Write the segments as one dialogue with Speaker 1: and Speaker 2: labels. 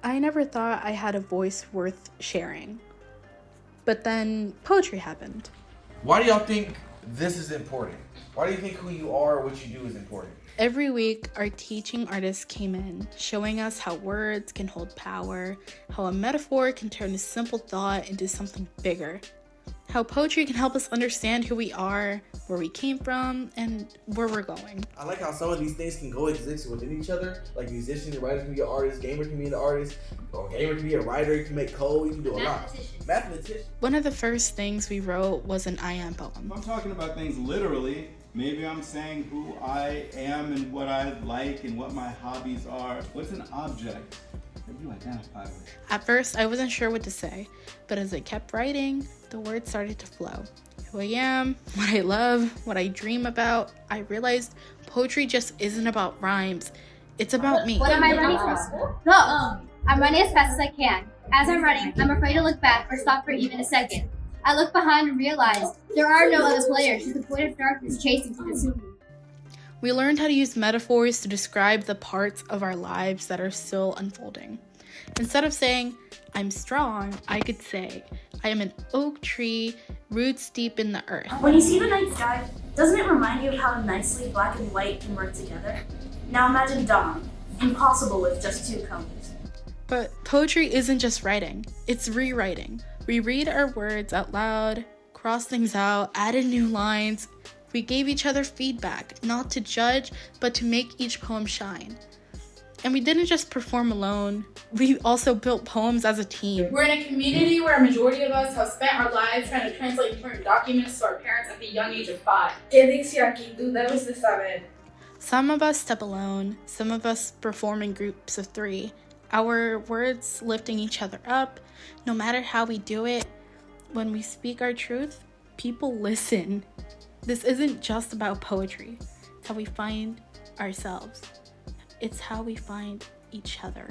Speaker 1: I never thought I had a voice worth sharing. But then poetry happened.
Speaker 2: Why do y'all think this is important? Why do you think who you are or what you do is important?
Speaker 1: Every week, our teaching artists came in, showing us how words can hold power, how a metaphor can turn a simple thought into something bigger, how poetry can help us understand who we are, where we came from, and where we're going.
Speaker 3: I like how some of these things can coexist within each other. Like musicians and writers can be an artist, gamer can be an artist, or gamer can be a writer, you can make code, you can do a lot. Mathematician.
Speaker 1: One of the first things we wrote was an I am poem.
Speaker 4: If I'm talking about things literally, maybe I'm saying who I am and what I like and what my hobbies are. What's an object that you identify with?
Speaker 1: At first, I wasn't sure what to say, but as I kept writing, the words started to flow. Who I am, what I love, what I dream about, I realized poetry just isn't about rhymes. It's about me.
Speaker 5: What am I running from? Go! I'm running as fast as I can. As I'm running, I'm afraid to look back or stop for even a second. I look behind and realize there are no other players, just a point of darkness chasing to consume me.
Speaker 1: We learned how to use metaphors to describe the parts of our lives that are still unfolding. Instead of saying, I'm strong, I could say, I am an oak tree, roots deep in the earth.
Speaker 6: When you see the night sky, doesn't it remind you of how nicely black and white can work together? Now imagine dawn, impossible with just two colors.
Speaker 1: But poetry isn't just writing, it's rewriting. We read our words out loud, cross things out, added new lines. We gave each other feedback, not to judge, but to make each poem shine. And we didn't just perform alone, we also built poems as a team.
Speaker 7: We're in a community where a majority of us have spent our lives trying to translate important documents to our parents at the young age of 5.
Speaker 8: ¿Qué dice aquí? Tú debes de saber.
Speaker 1: Some of us step alone, some of us perform in groups of 3. Our words lifting each other up. No matter how we do it, when we speak our truth, people listen. This isn't just about poetry. It's how we find ourselves. It's how we find each other.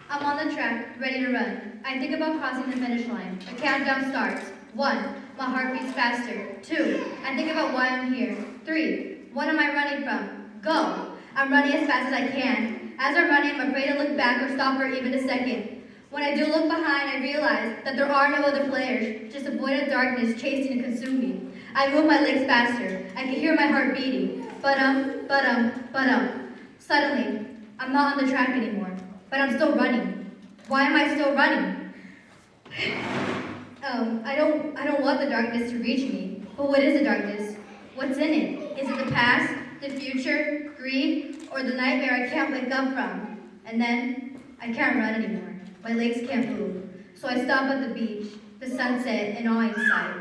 Speaker 5: I'm on the track, ready to run. I think about crossing the finish line. The countdown starts. 1, my heart beats faster. 2, I think about why I'm here. 3, what am I running from? Go! I'm running as fast as I can. As I'm running, I'm afraid to look back or stop for even a second. When I do look behind, I realize that there are no other players, just a void of darkness chasing to consume me. I move my legs faster. I can hear my heart beating. Suddenly, I'm not on the track anymore, but I'm still running. Why am I still running? I don't want the darkness to reach me. But what is the darkness? What's in it? Is it the past, the future, greed, or the nightmare I can't wake up from? And then, I can't run anymore. My legs can't move. So I stop at the beach, the sunset, and all in sight.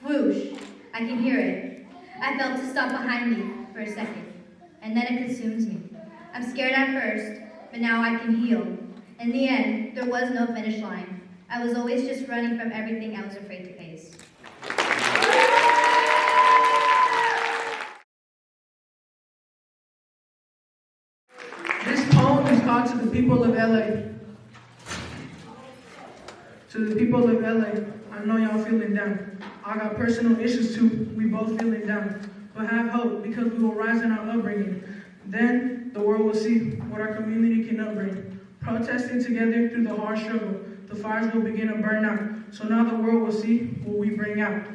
Speaker 5: Whoosh! I can hear it. I felt to stop behind me for a second, and then it consumes me. I'm scared at first, but now I can heal. In the end, there was no finish line. I was always just running from everything I was afraid to face.
Speaker 9: This poem is called To the People of LA. To the people of LA, I know y'all feeling down. I got personal issues too, we both feeling down. But have hope, because we will rise in our upbringing. Then the world will see what our community can upbring. Protesting together through the hard struggle, the fires will begin to burn out. So now the world will see what we bring out.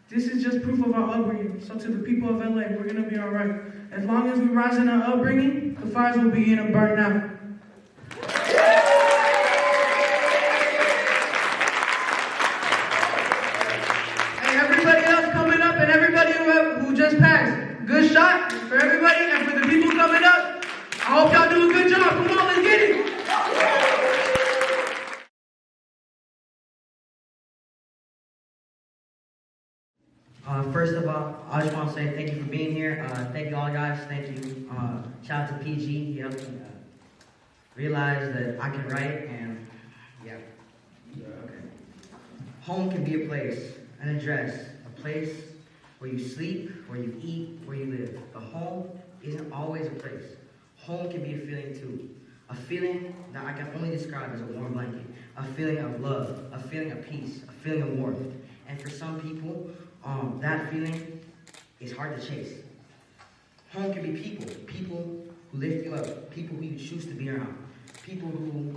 Speaker 9: This is just proof of our upbringing. So to the people of LA, we're gonna be all right. As long as we rise in our upbringing, the fires will begin to burn out. Hey, everybody else coming up and everybody who just passed, good shot for everybody and for the people coming up. I hope y'all do a good job. Come on, let's get it.
Speaker 10: First of all, I just want to say thank you for being here. Thank you all guys. Thank you. Shout out to PG. He helped me realize that I can write and yeah. Okay. Home can be a place, an address, a place where you sleep, where you eat, where you live. The home isn't always a place. Home can be a feeling too. A feeling that I can only describe as a warm blanket. A feeling of love, a feeling of peace, a feeling of warmth. And for some people, that feeling is hard to chase. Home can be people who lift you up, people who you choose to be around, people who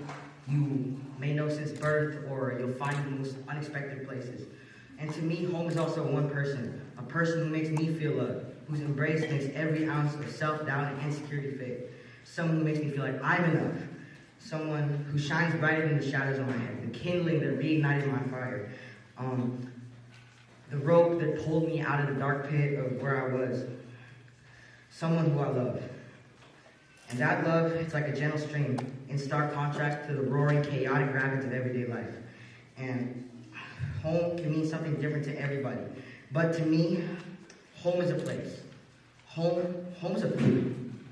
Speaker 10: you may know since birth or you'll find in the most unexpected places. And to me, home is also one person, a person who makes me feel loved, whose embrace makes every ounce of self-doubt and insecurity fade, someone who makes me feel like I'm enough, someone who shines brighter than the shadows on my head, the kindling that reignited my fire, the rope that pulled me out of the dark pit of where I was, someone who I love. And that love, it's like a gentle stream in stark contrast to the roaring, chaotic rapids of everyday life. And home can mean something different to everybody. But to me, home is a place. Home is a feeling.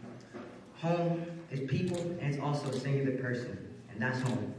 Speaker 10: Home is people, and it's also a singular person. And that's home.